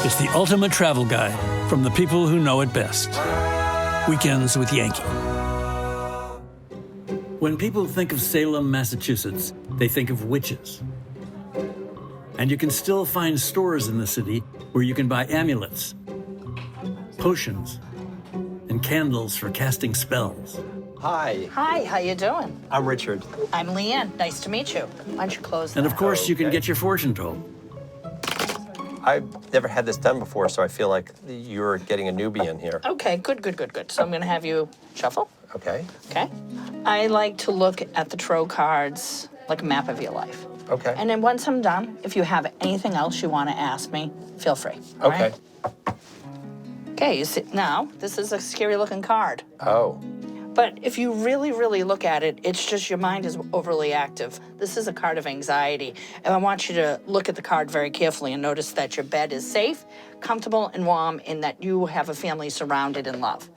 It's the ultimate travel guide from the people who know it best. Weekends with Yankee. When people think of Salem, Massachusetts, they think of witches. And you can still find stores in the city where you can buy amulets, potions, and candles for casting spells. Hi. Hi, how you doing? I'm Richard. I'm Leanne. Nice to meet you. Why don't you close And that? of course, you can get your fortune told. I've never had this done before, so I feel like you're getting a newbie in here. Okay, good. So I'm going to have you shuffle. Okay. Okay. I like to look at the tarot cards like a map of your life. Okay. And then once I'm done, if you have anything else you want to ask me, feel free. all Okay. right? Okay, you see, now, this is a scary-looking card. Oh. But if you really, really look at it, it's just your mind is overly active. This is a card of anxiety. And I want you to look at the card very carefully and notice that your bed is safe, comfortable, and warm, and that you have a family surrounded in love.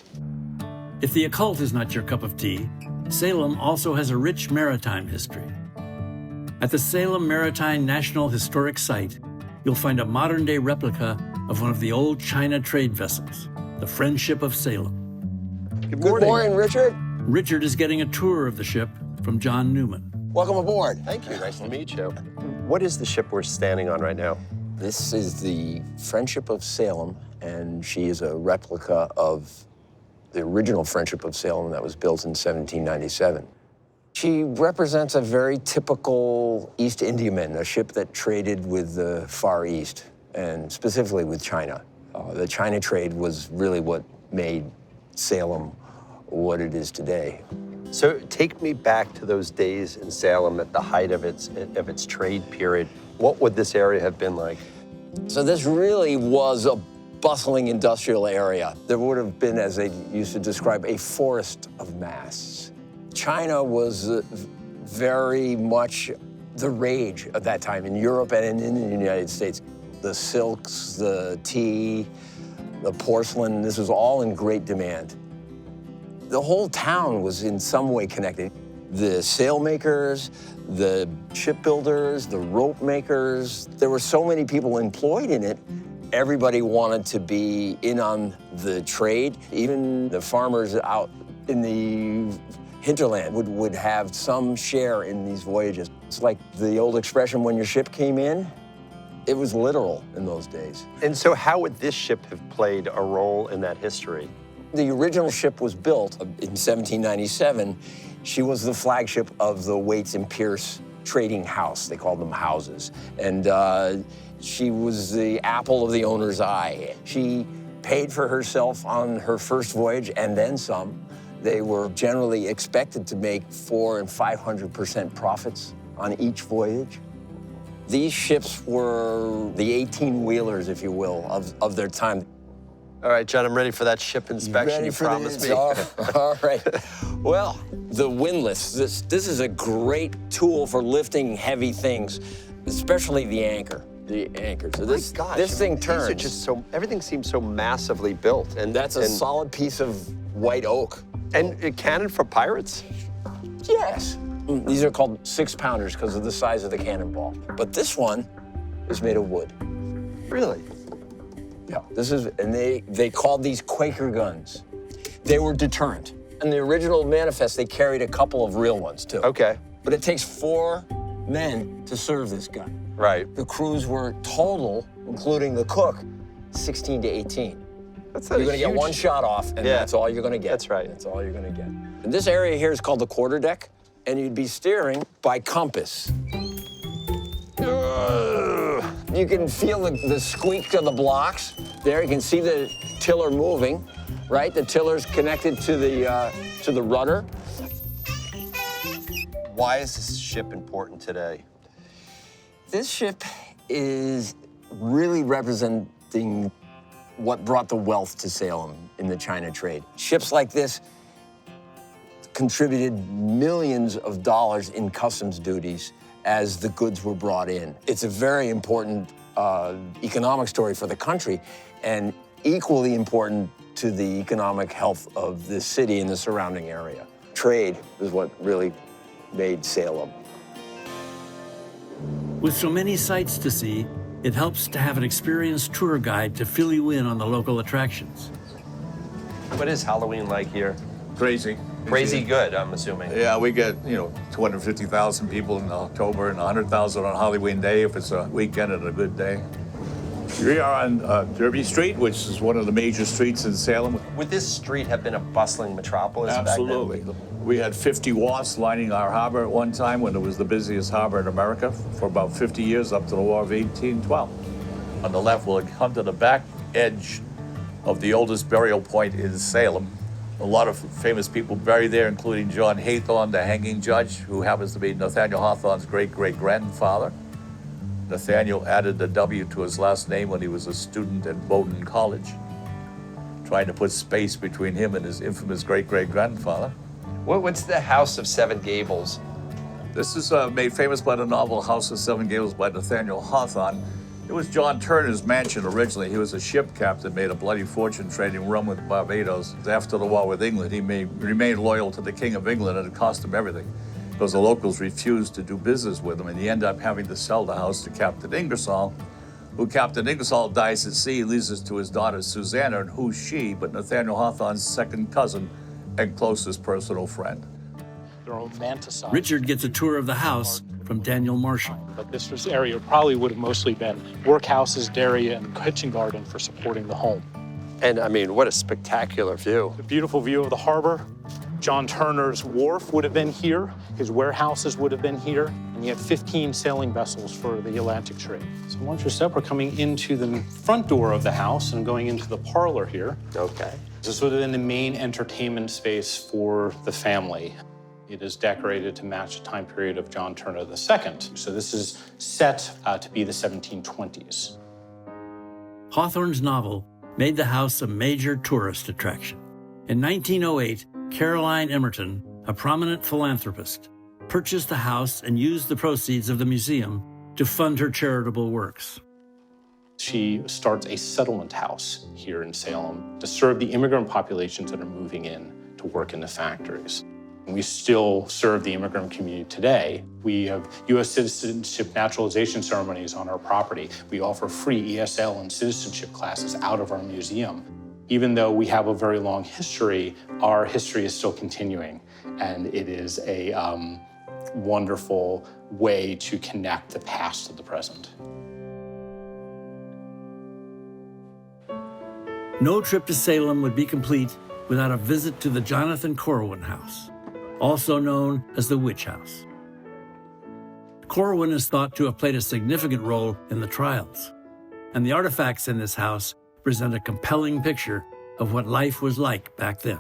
If the occult is not your cup of tea, Salem also has a rich maritime history. At the Salem Maritime National Historic Site, you'll find a modern-day replica of one of the old China trade vessels, the Friendship of Salem. Good Good morning, Richard. Richard is getting a tour of the ship from John Newman. Welcome aboard. Thank you. Nice to meet you. What is the ship we're standing on right now? This is the Friendship of Salem, and she is a replica of the original Friendship of Salem that was built in 1797. She represents a very typical East Indiaman, a ship that traded with the Far East, and specifically with China. The China trade was really what made Salem what it is today. So take me back to those days in Salem at the height of its trade period. What would this area have been like? So this really was a bustling industrial area. There would have been, as they used to describe, a forest of masts. China was very much the rage at that time in Europe and in the United States. The silks, the tea, the porcelain, this was all in great demand. The whole town was in some way connected. The sailmakers, the shipbuilders, the rope makers, there were so many people employed in it. Everybody wanted to be in on the trade. Even the farmers out in the hinterland would have some share in these voyages. It's like the old expression, when your ship came in, it was literal in those days. And so how would this ship have played a role in that history? The original ship was built in 1797. She was the flagship of the Waits and Pierce trading house. They called them houses. And she was the apple of the owner's eye. She paid for herself on her first voyage and then some. They were generally expected to make 400% and 500% profits on each voyage. These ships were the 18-wheelers, if you will, of their time. All right, John, I'm ready for that ship inspection you promised me. All right. Well, the windlass, this is a great tool for lifting heavy things, especially the anchor. The anchor. So this thing turns. These are just so, everything seems so massively built. And that's a solid piece of white oak. And a cannon for pirates? Yes. These are called 6-pounders because of the size of the cannonball. But this one is made of wood. Really? Yeah. This is, and they called these Quaker guns. They were deterrent. In the original manifest, they carried a couple of real ones too. Okay. But it takes 4 men to serve this gun. Right. The crews were total, including the cook, 16 to 18. That's You're gonna get one shot off, and that's all you're gonna get. That's right. That's all you're gonna get. And this area here is called the quarterdeck, and you'd be steering by compass. You can feel the squeak of the blocks. There, you can see the tiller moving, right? The tiller's connected to the rudder. Why is this ship important today? This ship is really representing what brought the wealth to Salem in the China trade. Ships like this contributed millions of dollars in customs duties as the goods were brought in. It's a very important economic story for the country, and equally important to the economic health of the city and the surrounding area. Trade is what really made Salem. With so many sights to see, It helps to have an experienced tour guide to fill you in on the local attractions. What is Halloween like here? Crazy. Crazy good, I'm assuming. Yeah, we get, 250,000 people in October and 100,000 on Halloween Day if it's a weekend and a good day. We are on Derby Street, which is one of the major streets in Salem. Would this street have been a bustling metropolis Absolutely. back then? We had 50 wharfs lining our harbor at one time when it was the busiest harbor in America for about 50 years up to the War of 1812. On the left, we'll come to the back edge of the oldest burial point in Salem. A lot of famous people buried there, including John Hathorne, the hanging judge, who happens to be Nathaniel Hawthorne's great-great-grandfather. Nathaniel added the W to his last name when he was a student at Bowdoin College, trying to put space between him and his infamous great-great-grandfather. What's the House of Seven Gables? This is made famous by the novel House of Seven Gables by Nathaniel Hawthorne. It was John Turner's mansion originally. He was a ship captain, made a bloody fortune trading rum with Barbados. After the war with England, he remained loyal to the King of England, and it cost him everything because the locals refused to do business with him, and he ended up having to sell the house to Captain Ingersoll, who Captain Ingersoll dies at sea, leaves it to his daughter Susanna, and who's she but Nathaniel Hawthorne's second cousin and closest personal friend. They're romanticized. Richard gets a tour of the house from Daniel Marshall. But this area probably would have mostly been workhouses, dairy, and kitchen garden for supporting the home. And I mean, what a spectacular view. The beautiful view of the harbor. John Turner's wharf would have been here. His warehouses would have been here. And he had 15 sailing vessels for the Atlantic trade. So once you're set, we're coming into the front door of the house and going into the parlor here. Okay. This would have been the main entertainment space for the family. It is decorated to match the time period of John Turner II. So this is set to be the 1720s. Hawthorne's novel made the house a major tourist attraction. In 1908, Caroline Emerton, a prominent philanthropist, purchased the house and used the proceeds of the museum to fund her charitable works. She starts a settlement house here in Salem to serve the immigrant populations that are moving in to work in the factories. We still serve the immigrant community today. We have U.S. citizenship naturalization ceremonies on our property. We offer free ESL and citizenship classes out of our museum. Even though we have a very long history, our history is still continuing, and it is a wonderful way to connect the past to the present. No trip to Salem would be complete without a visit to the Jonathon Corwin house, also known as the Witch House. Corwin is thought to have played a significant role in the trials, and the artifacts in this house present a compelling picture of what life was like back then.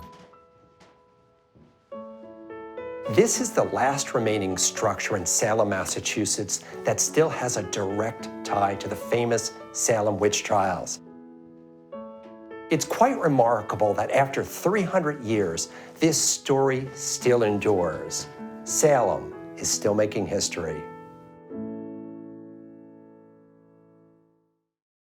This is the last remaining structure in Salem, Massachusetts that still has a direct tie to the famous Salem witch trials. It's quite remarkable that after 300 years, this story still endures. Salem is still making history.